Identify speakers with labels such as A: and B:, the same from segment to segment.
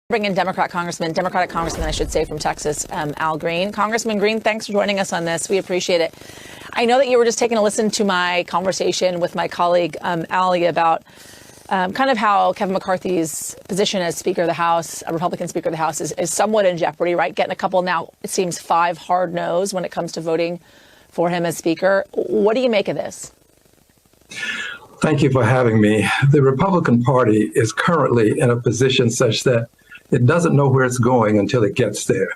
A: Bring in Democratic Congressman, I should say, from Texas, Al Green. Congressman Green, thanks for joining us on this. We appreciate it. I know that you were just taking a listen to my conversation with my colleague, Ali, about kind of how Kevin McCarthy's position as Speaker of the House, a Republican Speaker of the House, is somewhat in jeopardy, right? Getting a couple now, it seems 5 hard no's when it comes to voting for him as Speaker. What do you make of this?
B: Thank you for having me. The Republican Party is currently in a position such that it doesn't know where it's going until it gets there.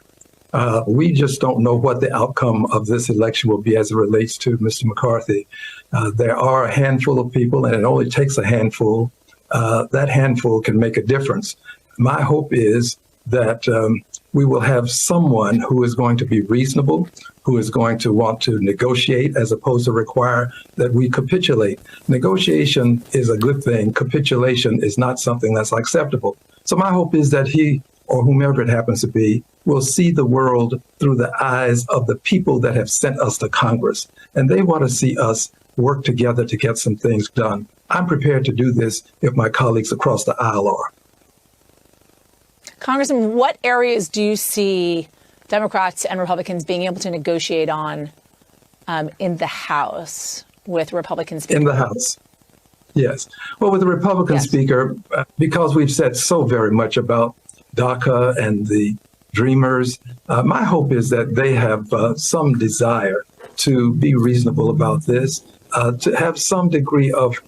B: We just don't know what the outcome of this election will be as it relates to Mr. McCarthy. There are a handful of people, and it only takes a handful. That handful can make a difference. My hope is that we will have someone who is going to be reasonable, who is going to want to negotiate as opposed to require that we capitulate. Negotiation is a good thing. Capitulation is not something that's acceptable. So my hope is that he, or whomever it happens to be, will see the world through the eyes of the people that have sent us to Congress. And they want to see us work together to get some things done. I'm prepared to do this if my colleagues across the aisle are.
A: Congressman, what areas do you see Democrats and Republicans being able to negotiate on in the House with Republican speakers?
B: In the House. Yes. Well, with the Republican speaker, because we've said so very much about DACA and the Dreamers, my hope is that they have some desire to be reasonable about this, to have some degree of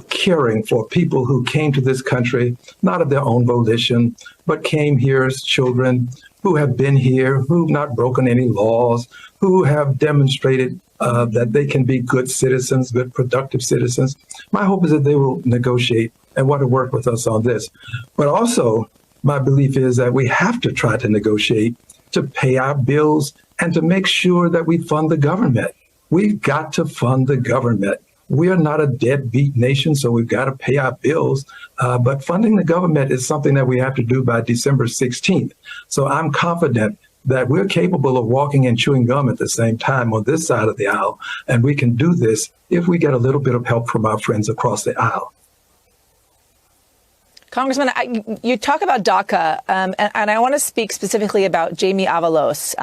B: caring for people who came to this country, not of their own volition, but came here as children, who have been here, who've not broken any laws, who have demonstrated that they can be good citizens, good productive citizens. My hope is that they will negotiate and want to work with us on this. But also, my belief is that we have to try to negotiate to pay our bills and to make sure that we fund the government. We've got to fund the government. We are not a deadbeat nation, so we've got to pay our bills. But funding the government is something that we have to do by December 16th. So I'm confident that we're capable of walking and chewing gum at the same time on this side of the aisle. And we can do this if we get a little bit of help from our friends across the aisle.
A: Congressman, you talk about DACA, and I want to speak specifically about Jamie Avalos.